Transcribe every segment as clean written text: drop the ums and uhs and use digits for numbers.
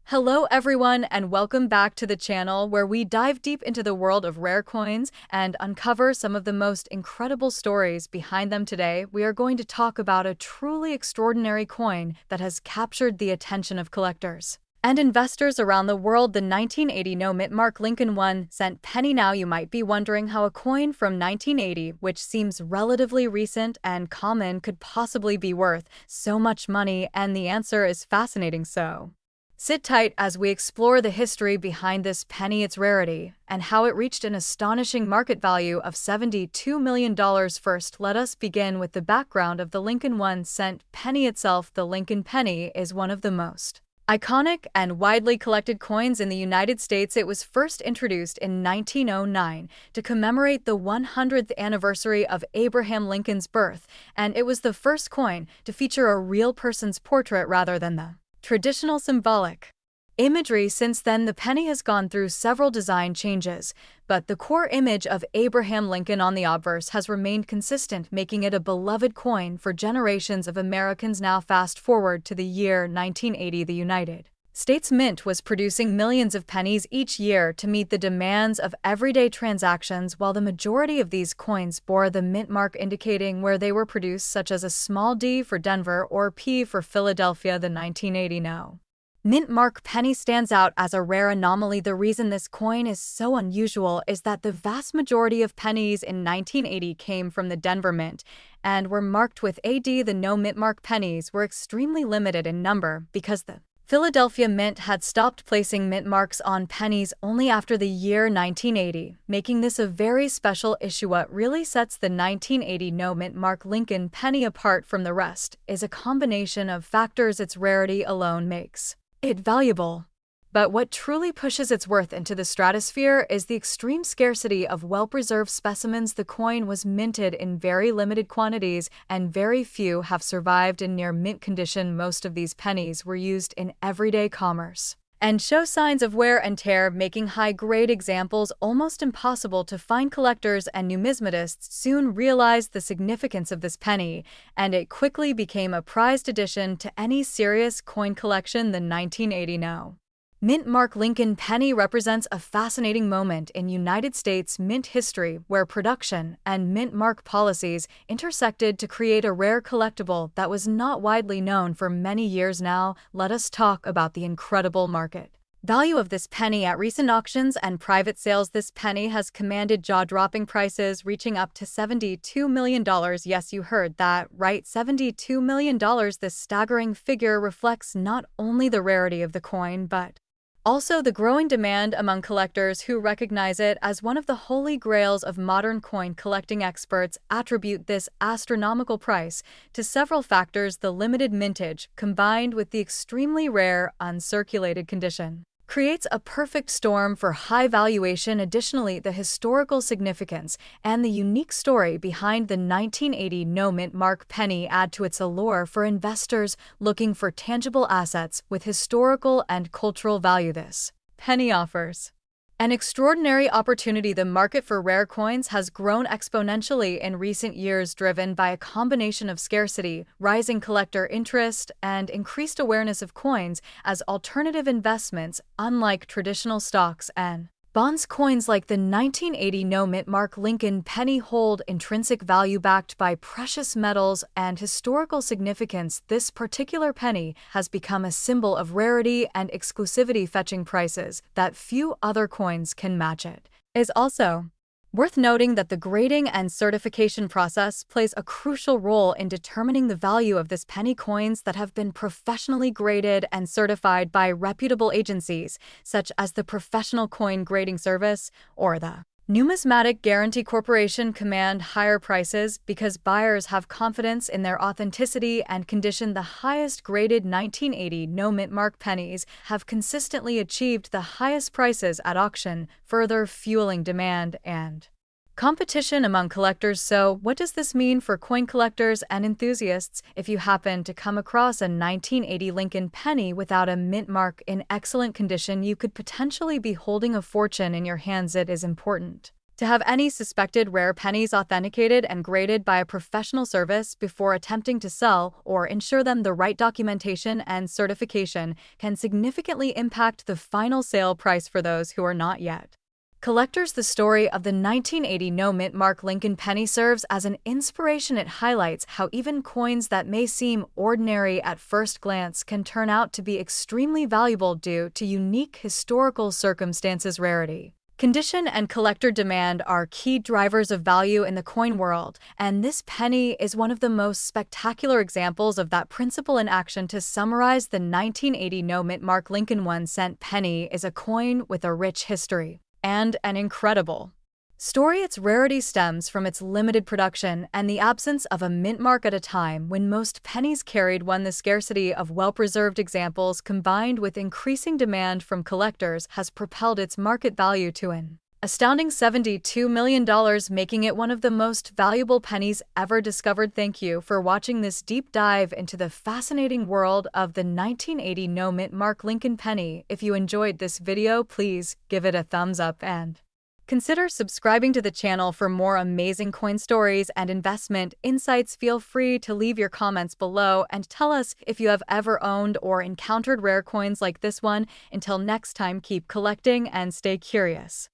Hello everyone and welcome back to the channel where we dive deep into the world of rare coins and uncover some of the most incredible stories behind them. Today, we are going to talk about a truly extraordinary coin that has captured the attention of collectors and investors around the world, the 1980 no-mint mark Lincoln 1-cent penny. Now you might be wondering how a coin from 1980, which seems relatively recent and common, could possibly be worth so much money, and the answer is fascinating. So sit tight as we explore the history behind this penny, its rarity, and how it reached an astonishing market value of $72 million. First, let us begin with the background of the Lincoln 1-cent penny itself. The Lincoln penny is one of the most iconic and widely collected coins in the United States. It was first introduced in 1909 to commemorate the 100th anniversary of Abraham Lincoln's birth, and it was the first coin to feature a real person's portrait rather than the traditional symbolic imagery. Since then, the penny has gone through several design changes, but the core image of Abraham Lincoln on the obverse has remained consistent, making it a beloved coin for generations of Americans. Now fast forward to the year 1980. The United States Mint was producing millions of pennies each year to meet the demands of everyday transactions, while the majority of these coins bore the mint mark indicating where they were produced, such as a small d for Denver or P for Philadelphia. The 1980 no mint mark penny stands out as a rare anomaly. The reason this coin is so unusual is that the vast majority of pennies in 1980 came from the Denver Mint and were marked with AD. The no mint mark pennies were extremely limited in number because the Philadelphia Mint had stopped placing mint marks on pennies only after the year 1980, making this a very special issue. What really sets the 1980 no mint mark Lincoln penny apart from the rest is a combination of factors. Its rarity alone makes it valuable, but what truly pushes its worth into the stratosphere is the extreme scarcity of well-preserved specimens. The coin was minted in very limited quantities, and very few have survived in near mint condition. Most of these pennies were used in everyday commerce and show signs of wear and tear, making high-grade examples almost impossible to find. Collectors and numismatists soon realized the significance of this penny, and it quickly became a prized addition to any serious coin collection. The 1980 no mint mark Lincoln penny represents a fascinating moment in United States mint history, where production and mint mark policies intersected to create a rare collectible that was not widely known for many years. Now, let us talk about the incredible market value of this penny. At recent auctions and private sales, this penny has commanded jaw-dropping prices reaching up to $72 million. Yes, you heard that right, $72 million. This staggering figure reflects not only the rarity of the coin, but also the growing demand among collectors who recognize it as one of the holy grails of modern coin collecting. Experts attribute this astronomical price to several factors. The limited mintage, combined with the extremely rare, uncirculated condition, creates a perfect storm for high valuation. Additionally, the historical significance and the unique story behind the 1980 no mint mark penny add to its allure for investors looking for tangible assets with historical and cultural value. This penny offers an extraordinary opportunity. The market for rare coins has grown exponentially in recent years, driven by a combination of scarcity, rising collector interest, and increased awareness of coins as alternative investments. Unlike traditional stocks and bonds, coins like the 1980 no mint mark Lincoln penny hold intrinsic value backed by precious metals and historical significance. This particular penny has become a symbol of rarity and exclusivity, fetching prices that few other coins can match. It is also worth noting that the grading and certification process plays a crucial role in determining the value of this penny. Coins that have been professionally graded and certified by reputable agencies, such as the Professional Coin Grading Service or the Numismatic Guarantee Corporation, command higher prices because buyers have confidence in their authenticity and condition. The highest graded 1980 no mint mark pennies have consistently achieved the highest prices at auction, further fueling demand and competition among collectors. So, what does this mean for coin collectors and enthusiasts? If you happen to come across a 1980 Lincoln penny without a mint mark in excellent condition, you could potentially be holding a fortune in your hands. It is important To have any suspected rare pennies authenticated and graded by a professional service before attempting to sell or ensure them the right documentation and certification can significantly impact the final sale price for those who are not yet. Collectors, the story of the 1980 no-mint mark Lincoln penny serves as an inspiration. It highlights how even coins that may seem ordinary at first glance can turn out to be extremely valuable due to unique historical circumstances. Rarity, condition, and collector demand are key drivers of value in the coin world, and this penny is one of the most spectacular examples of that principle in action. To summarize, the 1980 no-mint mark Lincoln 1-cent penny is a coin with a rich history and an incredible story. Its rarity stems from its limited production and the absence of a mint mark at a time when most pennies carried one. The scarcity of well-preserved examples combined with increasing demand from collectors has propelled its market value to an astounding $72 million, making it one of the most valuable pennies ever discovered. Thank you for watching this deep dive into the fascinating world of the 1980 no-mint mark Lincoln penny. If you enjoyed this video, please give it a thumbs up and consider subscribing to the channel for more amazing coin stories and investment insights. Feel free to leave your comments below and tell us if you have ever owned or encountered rare coins like this one. Until next time, keep collecting and stay curious.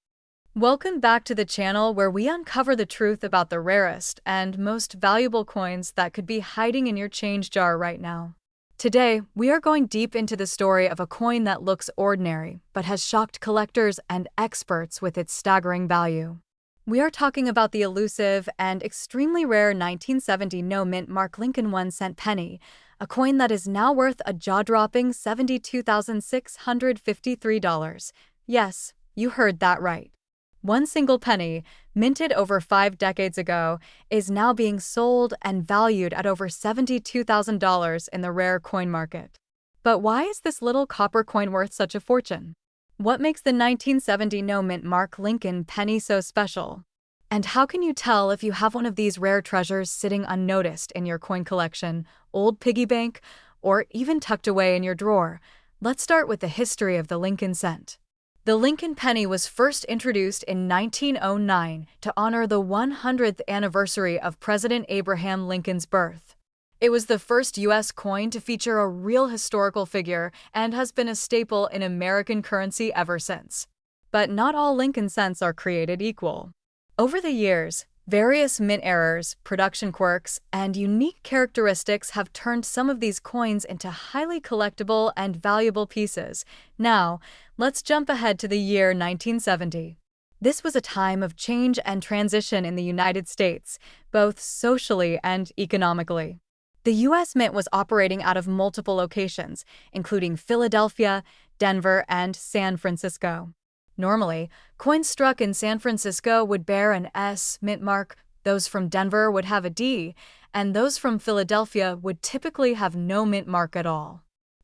Welcome back to the channel where we uncover the truth about the rarest and most valuable coins that could be hiding in your change jar right now. Today, we are going deep into the story of a coin that looks ordinary but has shocked collectors and experts with its staggering value. We are talking about the elusive and extremely rare 1970 no-mint mark Lincoln 1-cent penny, a coin that is now worth a jaw-dropping $72,653. Yes, you heard that right. One single penny, minted over 5 decades ago, is now being sold and valued at over $72,000 in the rare coin market. But why is this little copper coin worth such a fortune? What makes the 1970 no-mint mark Lincoln penny so special? And how can you tell if you have one of these rare treasures sitting unnoticed in your coin collection, old piggy bank, or even tucked away in your drawer? Let's start with the history of the Lincoln cent. The Lincoln penny was first introduced in 1909 to honor the 100th anniversary of President Abraham Lincoln's birth. It was the first U.S. coin to feature a real historical figure and has been a staple in American currency ever since. But not all Lincoln cents are created equal. Over the years, various mint errors, production quirks, and unique characteristics have turned some of these coins into highly collectible and valuable pieces. Now, let's jump ahead to the year 1970. This was a time of change and transition in the United States, both socially and economically. The U.S. Mint was operating out of multiple locations, including Philadelphia, Denver, and San Francisco. Normally, coins struck in San Francisco would bear an S mint mark, those from Denver would have a D, and those from Philadelphia would typically have no mint mark at all.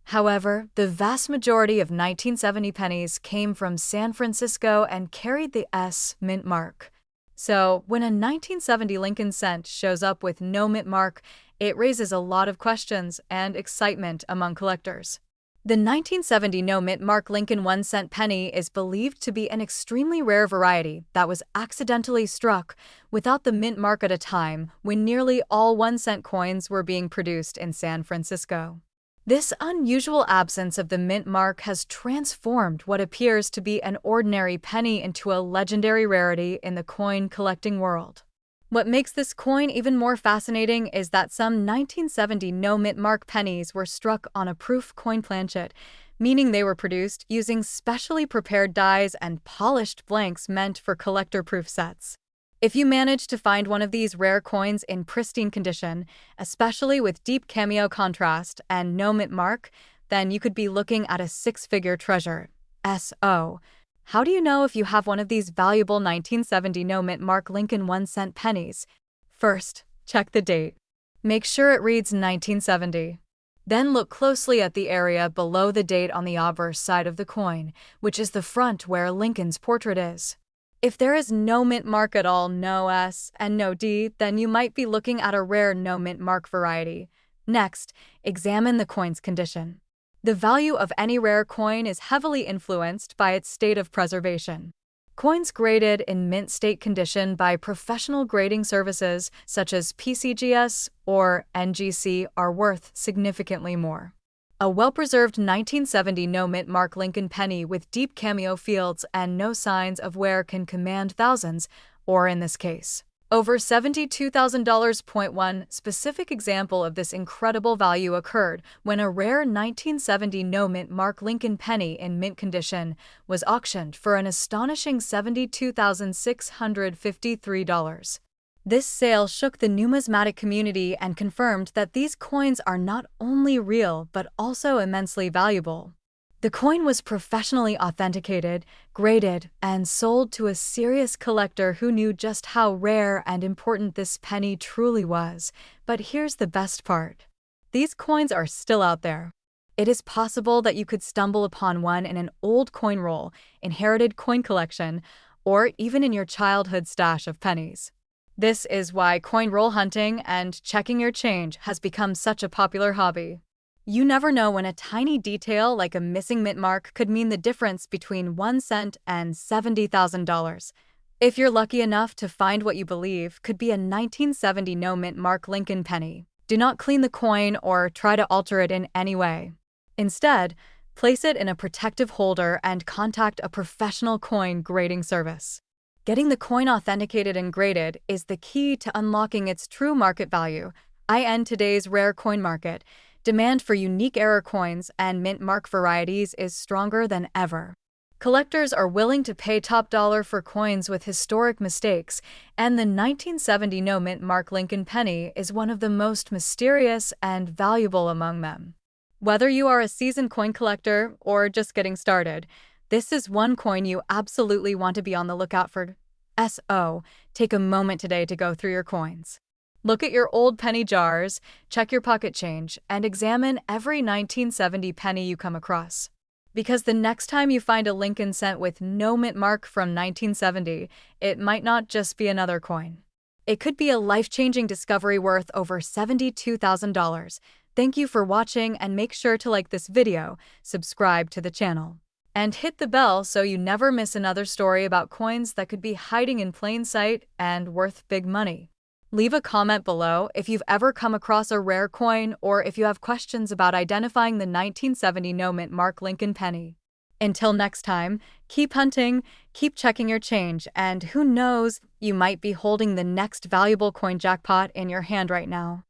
However, the vast majority of 1970 pennies came from San Francisco and carried the S mint mark. So, when a 1970 Lincoln cent shows up with no mint mark, it raises a lot of questions and excitement among collectors. The 1970 no-mint mark Lincoln 1-cent penny is believed to be an extremely rare variety that was accidentally struck without the mint mark at a time when nearly all 1-cent coins were being produced in San Francisco. This unusual absence of the mint mark has transformed what appears to be an ordinary penny into a legendary rarity in the coin collecting world. What makes this coin even more fascinating is that some 1970 no-mint mark pennies were struck on a proof coin planchet, meaning they were produced using specially prepared dies and polished blanks meant for collector-proof sets. If you manage to find one of these rare coins in pristine condition, especially with deep cameo contrast and no mint mark, then you could be looking at a six-figure treasure. S.O. How do you know if you have one of these valuable 1970 no-mint mark Lincoln 1-cent pennies? First, check the date. Make sure it reads 1970. Then look closely at the area below the date on the obverse side of the coin, which is the front where Lincoln's portrait is. If there is no mint mark at all, no S and no D, then you might be looking at a rare no mint mark variety. Next, examine the coin's condition. The value of any rare coin is heavily influenced by its state of preservation. Coins graded in mint state condition by professional grading services such as PCGS or NGC are worth significantly more. A well-preserved 1970 no-mint mark Lincoln penny with deep cameo fields and no signs of wear can command thousands, or in this case, over $72,000. One specific example of this incredible value occurred when a rare 1970 no-mint mark Lincoln penny in mint condition was auctioned for an astonishing $72,653. This sale shook the numismatic community and confirmed that these coins are not only real but also immensely valuable. The coin was professionally authenticated, graded, and sold to a serious collector who knew just how rare and important this penny truly was. But here's the best part. These coins are still out there. It is possible that you could stumble upon one in an old coin roll, inherited coin collection, or even in your childhood stash of pennies. This is why coin roll hunting and checking your change has become such a popular hobby. You never know when a tiny detail like a missing mint mark could mean the difference between 1 cent and $70,000. If you're lucky enough to find what you believe could be a 1970 no-mint mark Lincoln penny, do not clean the coin or try to alter it in any way. Instead, place it in a protective holder and contact a professional coin grading service. Getting the coin authenticated and graded is the key to unlocking its true market value. In today's rare coin market, demand for unique error coins and mint mark varieties is stronger than ever. Collectors are willing to pay top dollar for coins with historic mistakes, and the 1970 no-mint mark Lincoln penny is one of the most mysterious and valuable among them. Whether you are a seasoned coin collector or just getting started, this is one coin you absolutely want to be on the lookout for. Take a moment today to go through your coins. Look at your old penny jars, check your pocket change, and examine every 1970 penny you come across. Because the next time you find a Lincoln cent with no mint mark from 1970, it might not just be another coin. It could be a life-changing discovery worth over $72,000. Thank you for watching, and make sure to like this video, subscribe to the channel, and hit the bell so you never miss another story about coins that could be hiding in plain sight and worth big money. Leave a comment below if you've ever come across a rare coin or if you have questions about identifying the 1970 no-mint mark Lincoln penny. Until next time, keep hunting, keep checking your change, and who knows, you might be holding the next valuable coin jackpot in your hand right now.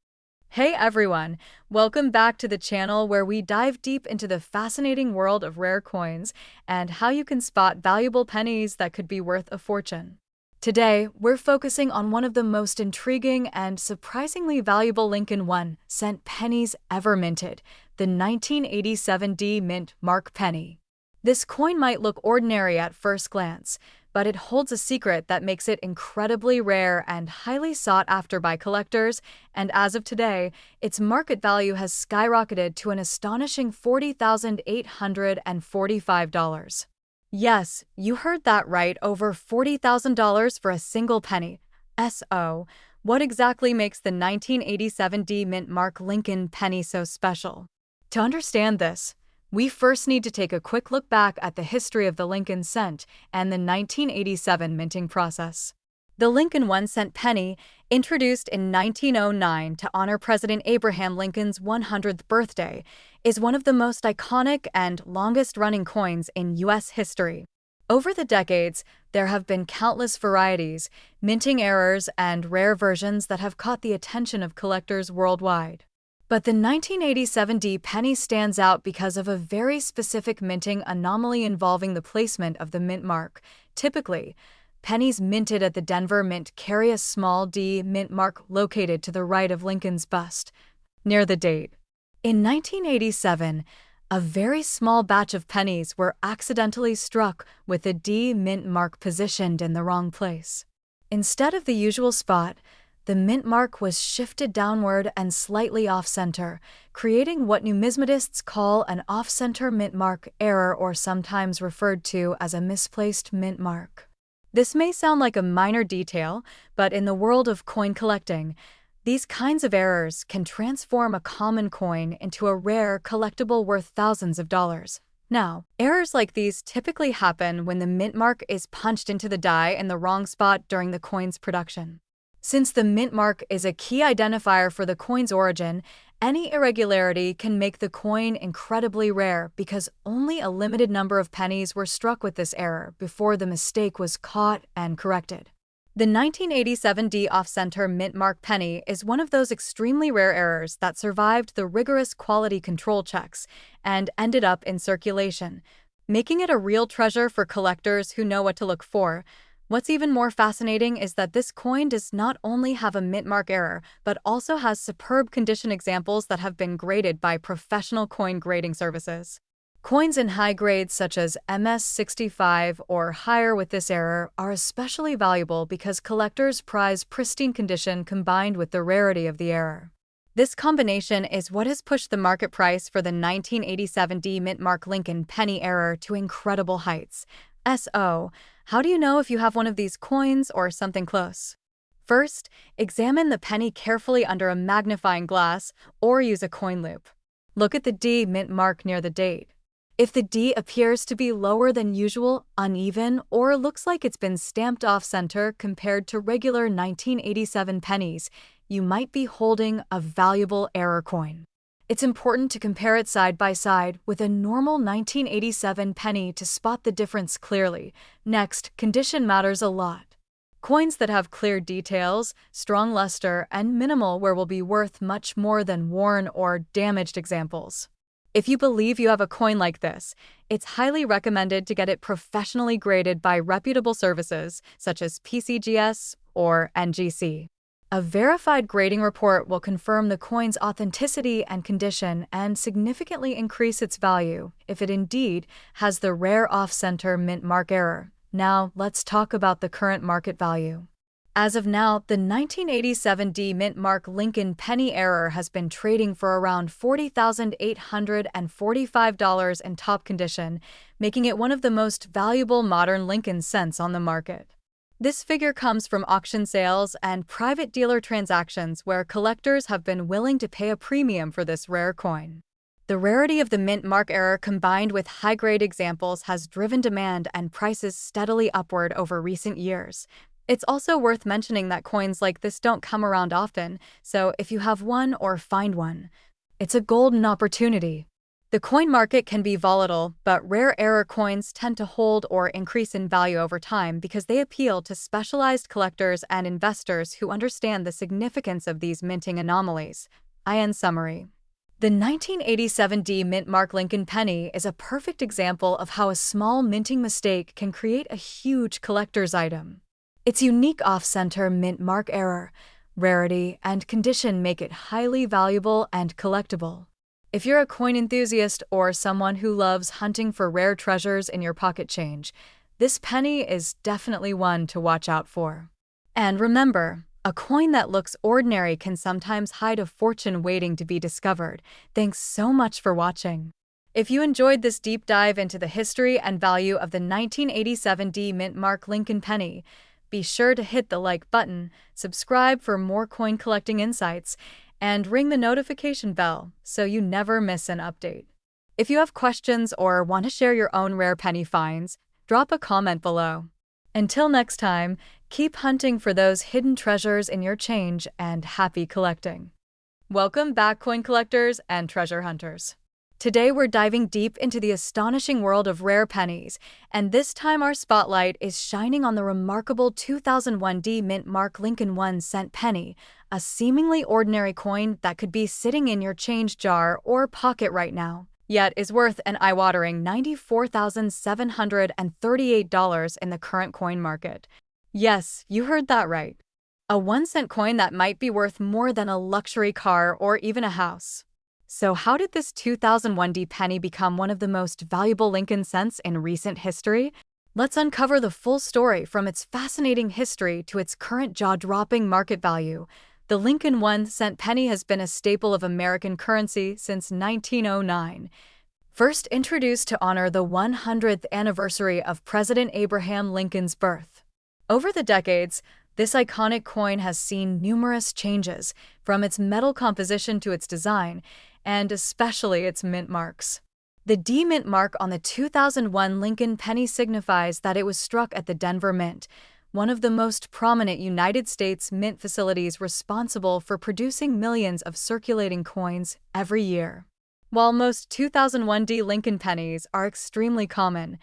Hey everyone, welcome back to the channel where we dive deep into the fascinating world of rare coins and how you can spot valuable pennies that could be worth a fortune. Today, we're focusing on one of the most intriguing and surprisingly valuable Lincoln 1-cent pennies ever minted, the 1987 D-Mint Mark Penny. This coin might look ordinary at first glance, but it holds a secret that makes it incredibly rare and highly sought after by collectors, and as of today, its market value has skyrocketed to an astonishing $40,845. Yes, you heard that right, over $40,000 for a single penny. What exactly makes the 1987 D-Mint Mark Lincoln penny so special? To understand this, we first need to take a quick look back at the history of the Lincoln cent and the 1987 minting process. The Lincoln 1-cent penny, introduced in 1909 to honor President Abraham Lincoln's 100th birthday, is one of the most iconic and longest-running coins in U.S. history. Over the decades, there have been countless varieties, minting errors, and rare versions that have caught the attention of collectors worldwide. But the 1987 D penny stands out because of a very specific minting anomaly involving the placement of the mint mark. Typically, pennies minted at the Denver Mint carry a small D mint mark located to the right of Lincoln's bust, near the date. In 1987, a very small batch of pennies were accidentally struck with the D mint mark positioned in the wrong place. Instead of the usual spot, the mint mark was shifted downward and slightly off-center, creating what numismatists call an off-center mint mark error, or sometimes referred to as a misplaced mint mark. This may sound like a minor detail, but in the world of coin collecting, these kinds of errors can transform a common coin into a rare collectible worth thousands of dollars. Now, errors like these typically happen when the mint mark is punched into the die in the wrong spot during the coin's production. Since the mint mark is a key identifier for the coin's origin, any irregularity can make the coin incredibly rare because only a limited number of pennies were struck with this error before the mistake was caught and corrected. The 1987 D off-center mint mark penny is one of those extremely rare errors that survived the rigorous quality control checks and ended up in circulation, making it a real treasure for collectors who know what to look for. What's even more fascinating is that this coin does not only have a mint mark error, but also has superb condition examples that have been graded by professional coin grading services. Coins in high grades such as MS65 or higher with this error are especially valuable because collectors prize pristine condition combined with the rarity of the error. This combination is what has pushed the market price for the 1987 D mint mark Lincoln penny error to incredible heights. So, how do you know if you have one of these coins or something close? First, examine the penny carefully under a magnifying glass or use a coin loop. Look at the D mint mark near the date. If the D appears to be lower than usual, uneven, or looks like it's been stamped off-center compared to regular 1987 pennies, you might be holding a valuable error coin. It's important to compare it side by side with a normal 1987 penny to spot the difference clearly. Next, condition matters a lot. Coins that have clear details, strong luster, and minimal wear will be worth much more than worn or damaged examples. If you believe you have a coin like this, it's highly recommended to get it professionally graded by reputable services such as PCGS or NGC. A verified grading report will confirm the coin's authenticity and condition and significantly increase its value if it indeed has the rare off-center mint mark error. Now, let's talk about the current market value. As of now, the 1987 D mint mark Lincoln penny error has been trading for around $40,845 in top condition, making it one of the most valuable modern Lincoln cents on the market. This figure comes from auction sales and private dealer transactions where collectors have been willing to pay a premium for this rare coin. The rarity of the mint mark error combined with high-grade examples has driven demand and prices steadily upward over recent years. It's also worth mentioning that coins like this don't come around often, so if you have one or find one, it's a golden opportunity. The coin market can be volatile, but rare error coins tend to hold or increase in value over time because they appeal to specialized collectors and investors who understand the significance of these minting anomalies. In summary, the 1987 D mint mark Lincoln penny is a perfect example of how a small minting mistake can create a huge collector's item. Its unique off-center mint mark error, rarity, and condition make it highly valuable and collectible. If you're a coin enthusiast or someone who loves hunting for rare treasures in your pocket change, this penny is definitely one to watch out for. And remember, a coin that looks ordinary can sometimes hide a fortune waiting to be discovered. Thanks so much for watching. If you enjoyed this deep dive into the history and value of the 1987 D mint mark Lincoln penny, be sure to hit the like button, subscribe for more coin collecting insights, and ring the notification bell so you never miss an update. If you have questions or want to share your own rare penny finds, drop a comment below. Until next time, keep hunting for those hidden treasures in your change and happy collecting. Welcome back, coin collectors and treasure hunters. Today we're diving deep into the astonishing world of rare pennies, and this time our spotlight is shining on the remarkable 2001 D mint mark Lincoln 1-cent penny, a seemingly ordinary coin that could be sitting in your change jar or pocket right now, yet is worth an eye-watering $94,738 in the current coin market. Yes, you heard that right. A 1-cent coin that might be worth more than a luxury car or even a house. So how did this 2001 D penny become one of the most valuable Lincoln cents in recent history? Let's uncover the full story from its fascinating history to its current jaw-dropping market value. The Lincoln 1-cent penny has been a staple of American currency since 1909. First introduced to honor the 100th anniversary of President Abraham Lincoln's birth. Over the decades, this iconic coin has seen numerous changes, from its metal composition to its design, and especially its mint marks. The D Mint mark on the 2001 Lincoln penny signifies that it was struck at the Denver Mint, one of the most prominent United States mint facilities responsible for producing millions of circulating coins every year. While most 2001 D Lincoln pennies are extremely common,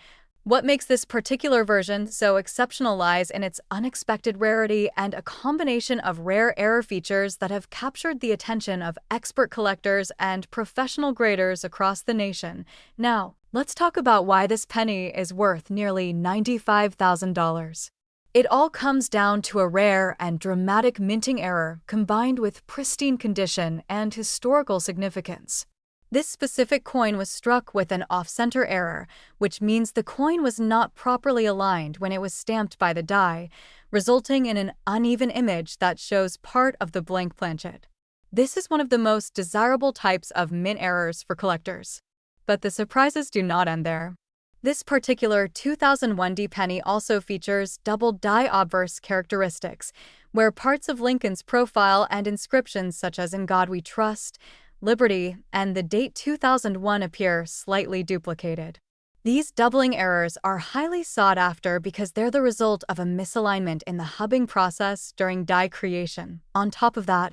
what makes this particular version so exceptional lies in its unexpected rarity and a combination of rare error features that have captured the attention of expert collectors and professional graders across the nation. Now, let's talk about why this penny is worth nearly $95,000. It all comes down to a rare and dramatic minting error combined with pristine condition and historical significance. This specific coin was struck with an off-center error, which means the coin was not properly aligned when it was stamped by the die, resulting in an uneven image that shows part of the blank planchet. This is one of the most desirable types of mint errors for collectors. But the surprises do not end there. This particular 2001 D penny also features double die obverse characteristics, where parts of Lincoln's profile and inscriptions such as "In God We Trust," "Liberty," and the date 2001 appear slightly duplicated. These doubling errors are highly sought after because they're the result of a misalignment in the hubbing process during die creation. On top of that,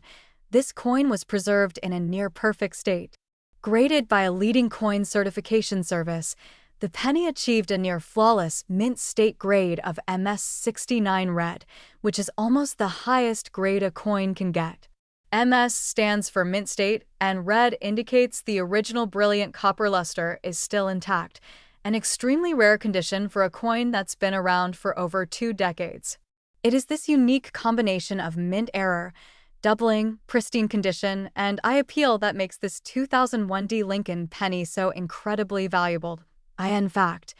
this coin was preserved in a near-perfect state. Graded by a leading coin certification service, the penny achieved a near-flawless mint state grade of MS69 red, which is almost the highest grade a coin can get. MS stands for mint state, and red indicates the original brilliant copper luster is still intact, an extremely rare condition for a coin that's been around for over 2 decades. It is this unique combination of mint error, doubling, pristine condition, and eye appeal that makes this 2001 D Lincoln penny so incredibly valuable. In fact,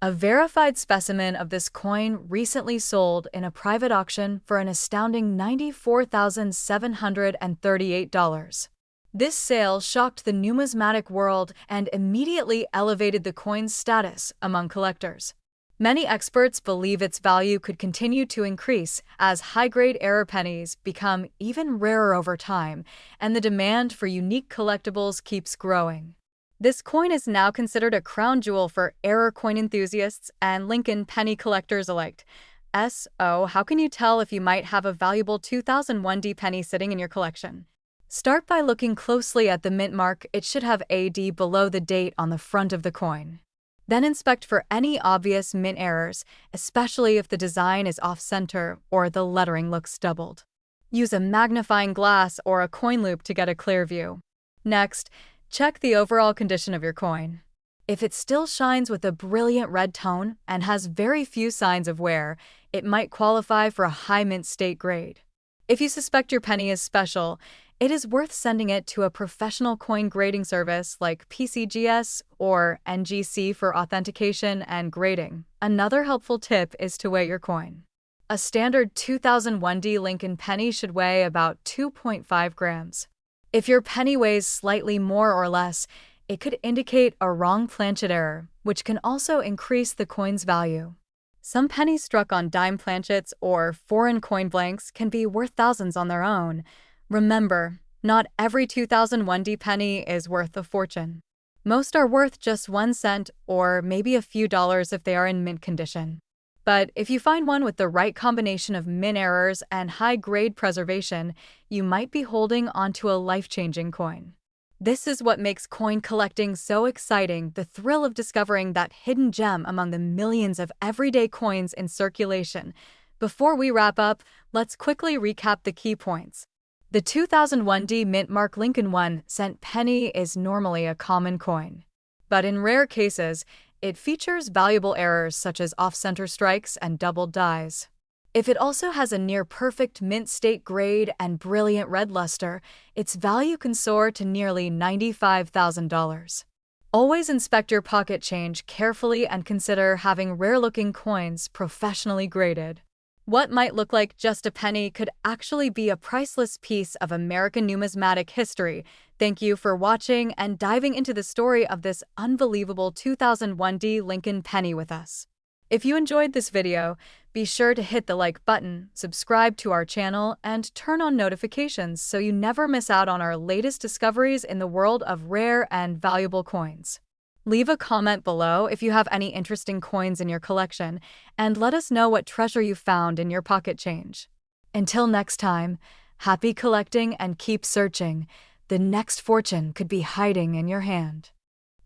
a verified specimen of this coin recently sold in a private auction for an astounding $94,738. This sale shocked the numismatic world and immediately elevated the coin's status among collectors. Many experts believe its value could continue to increase as high-grade error pennies become even rarer over time, and the demand for unique collectibles keeps growing. This coin is now considered a crown jewel for error coin enthusiasts and Lincoln penny collectors alike. How can you tell if you might have a valuable 2001 D penny sitting in your collection? Start by looking closely at the mint mark. It should have AD below the date on the front of the coin. Then inspect for any obvious mint errors, especially if the design is off-center or the lettering looks doubled. Use a magnifying glass or a coin loop to get a clear view. Next, check the overall condition of your coin. If it still shines with a brilliant red tone and has very few signs of wear, it might qualify for a high mint state grade. If you suspect your penny is special, it is worth sending it to a professional coin grading service like PCGS or NGC for authentication and grading. Another helpful tip is to weigh your coin. A standard 2001 D Lincoln penny should weigh about 2.5 grams. If your penny weighs slightly more or less, it could indicate a wrong planchet error, which can also increase the coin's value. Some pennies struck on dime planchets or foreign coin blanks can be worth thousands on their own. Remember, not every 2001 D penny is worth a fortune. Most are worth just 1 cent or maybe a few dollars if they are in mint condition. But if you find one with the right combination of mint errors and high-grade preservation, you might be holding onto a life-changing coin. This is what makes coin collecting so exciting, the thrill of discovering that hidden gem among the millions of everyday coins in circulation. Before we wrap up, let's quickly recap the key points. The 2001 D Mint Mark Lincoln 1-cent penny is normally a common coin. But in rare cases, it features valuable errors such as off-center strikes and doubled dies. If it also has a near-perfect mint state grade and brilliant red luster, its value can soar to nearly $95,000. Always inspect your pocket change carefully and consider having rare-looking coins professionally graded. What might look like just a penny could actually be a priceless piece of American numismatic history. Thank you for watching and diving into the story of this unbelievable 2001 D Lincoln penny with us. If you enjoyed this video, be sure to hit the like button, subscribe to our channel, and turn on notifications so you never miss out on our latest discoveries in the world of rare and valuable coins. Leave a comment below if you have any interesting coins in your collection, and let us know what treasure you found in your pocket change. Until next time, happy collecting and keep searching. The next fortune could be hiding in your hand.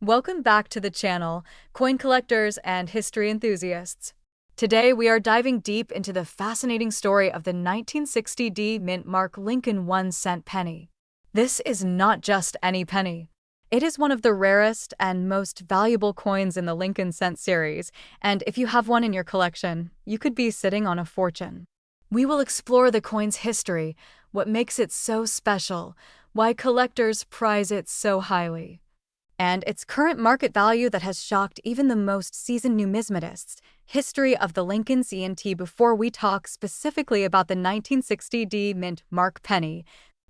Welcome back to the channel, coin collectors and history enthusiasts. Today we are diving deep into the fascinating story of the 1960 D Mint Mark Lincoln 1-cent penny. This is not just any penny. It is one of the rarest and most valuable coins in the Lincoln cent series, and if you have one in your collection, you could be sitting on a fortune. We will explore the coin's history, what makes it so special, why collectors prize it so highly, and its current market value that has shocked even the most seasoned numismatists. History of the Lincoln Cent. Before we talk specifically about the 1960 D Mint Mark penny,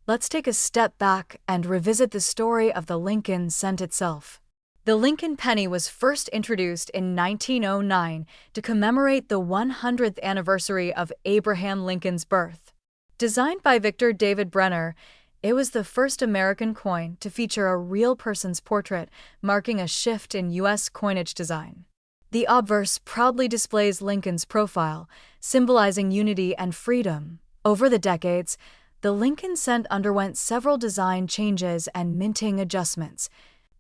let's take a step back and revisit the story of the Lincoln cent itself. The Lincoln penny was first introduced in 1909 to commemorate the 100th anniversary of Abraham Lincoln's birth. Designed by Victor David Brenner, it was the first American coin to feature a real person's portrait, marking a shift in U.S. coinage design. The obverse proudly displays Lincoln's profile, symbolizing unity and freedom. Over the decades, the Lincoln cent underwent several design changes and minting adjustments,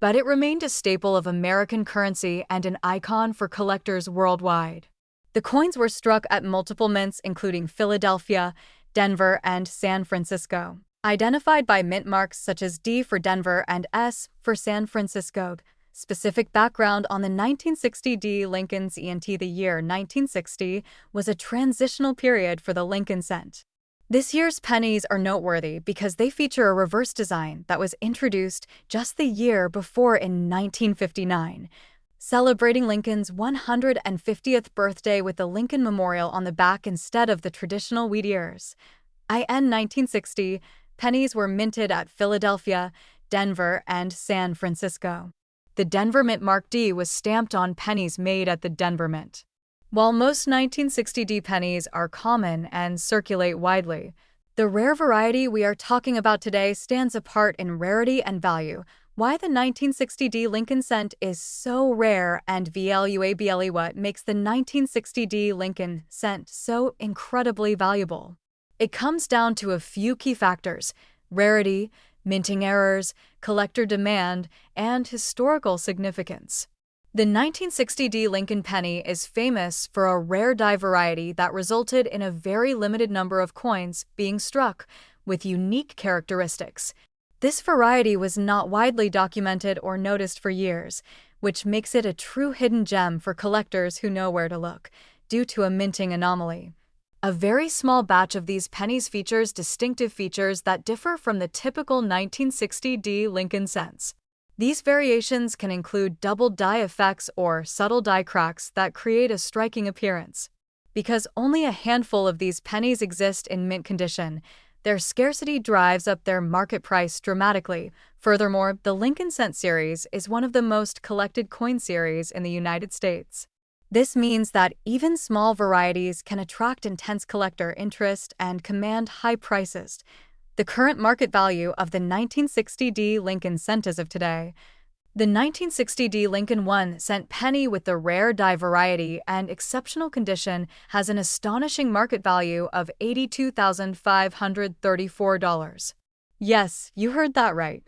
but it remained a staple of American currency and an icon for collectors worldwide. The coins were struck at multiple mints including Philadelphia, Denver, and San Francisco, identified by mint marks such as D for Denver and S for San Francisco. Specific background on the 1960 D Lincoln Cent. The year 1960 was a transitional period for the Lincoln cent. This year's pennies are noteworthy because they feature a reverse design that was introduced just the year before in 1959, celebrating Lincoln's 150th birthday with the Lincoln Memorial on the back instead of the traditional wheat ears. In 1960, pennies were minted at Philadelphia, Denver, and San Francisco. The Denver Mint Mark D was stamped on pennies made at the Denver Mint. While most 1960 D pennies are common and circulate widely, the rare variety we are talking about today stands apart in rarity and value. Why the 1960 D Lincoln cent is so rare and valuable. What makes the 1960 D Lincoln cent so incredibly valuable? It comes down to a few key factors: rarity, minting errors, collector demand, and historical significance. The 1960 D Lincoln penny is famous for a rare die variety that resulted in a very limited number of coins being struck with unique characteristics. This variety was not widely documented or noticed for years, which makes it a true hidden gem for collectors who know where to look, due to a minting anomaly. A very small batch of these pennies features distinctive features that differ from the typical 1960 D Lincoln cents. These variations can include double die effects or subtle die cracks that create a striking appearance. Because only a handful of these pennies exist in mint condition, their scarcity drives up their market price dramatically. Furthermore, the Lincoln cent series is one of the most collected coin series in the United States. This means that even small varieties can attract intense collector interest and command high prices. The current market value of the 1960 D Lincoln cent as of today. The 1960 D Lincoln 1-cent penny with the rare die variety and exceptional condition has an astonishing market value of $82,534. Yes, you heard that right.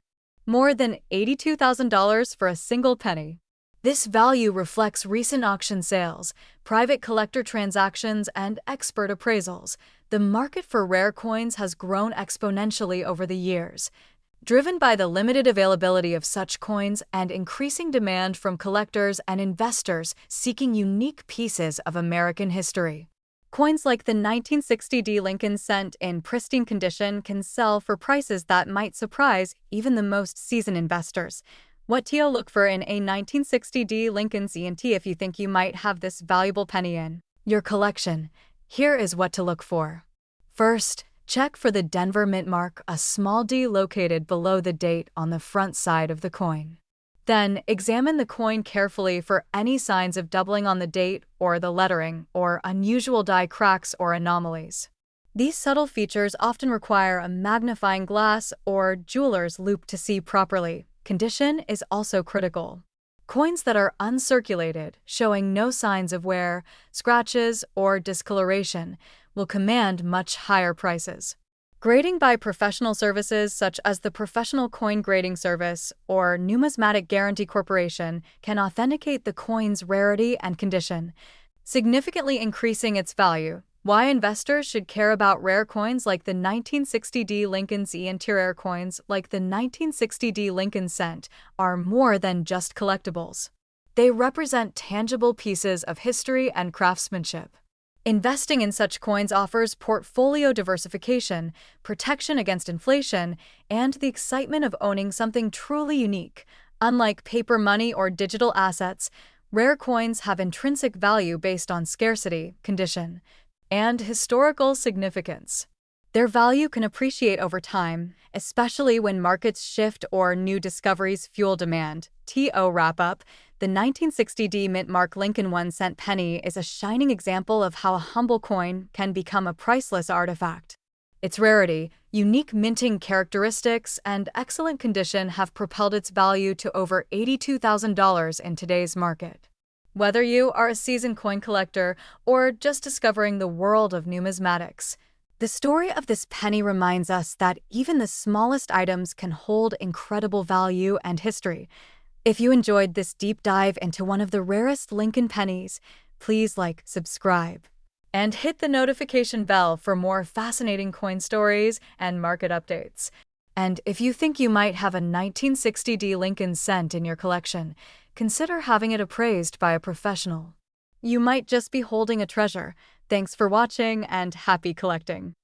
More than $82,000 for a single penny. This value reflects recent auction sales, private collector transactions, and expert appraisals. The market for rare coins has grown exponentially over the years, driven by the limited availability of such coins and increasing demand from collectors and investors seeking unique pieces of American history. Coins like the 1960 D Lincoln cent in pristine condition can sell for prices that might surprise even the most seasoned investors. What to look for in a 1960 D Lincoln Cent if you think you might have this valuable penny in your collection? Here is what to look for. First, check for the Denver Mint mark, a small D located below the date on the front side of the coin. Then, examine the coin carefully for any signs of doubling on the date or the lettering, or unusual die cracks or anomalies. These subtle features often require a magnifying glass or jeweler's loupe to see properly. Condition is also critical. Coins that are uncirculated, showing no signs of wear, scratches, or discoloration, will command much higher prices. Grading by professional services such as the Professional Coin Grading Service or Numismatic Guarantee Corporation can authenticate the coin's rarity and condition, significantly increasing its value. Why investors should care about rare coins like the 1960D Lincoln C and rare coins like the 1960D Lincoln cent are more than just collectibles. They represent tangible pieces of history and craftsmanship. Investing in such coins offers portfolio diversification, protection against inflation, and the excitement of owning something truly unique. Unlike paper money or digital assets, rare coins have intrinsic value based on scarcity, condition, and historical significance. Their value can appreciate over time, especially when markets shift or new discoveries fuel demand. To wrap up, the 1960D Mint Mark Lincoln 1-cent penny is a shining example of how a humble coin can become a priceless artifact. Its rarity, unique minting characteristics, and excellent condition have propelled its value to over $82,000 in today's market. Whether you are a seasoned coin collector or just discovering the world of numismatics, the story of this penny reminds us that even the smallest items can hold incredible value and history. If you enjoyed this deep dive into one of the rarest Lincoln pennies, please like, subscribe, and hit the notification bell for more fascinating coin stories and market updates. And if you think you might have a 1960D Lincoln cent in your collection, consider having it appraised by a professional. You might just be holding a treasure. Thanks for watching and happy collecting.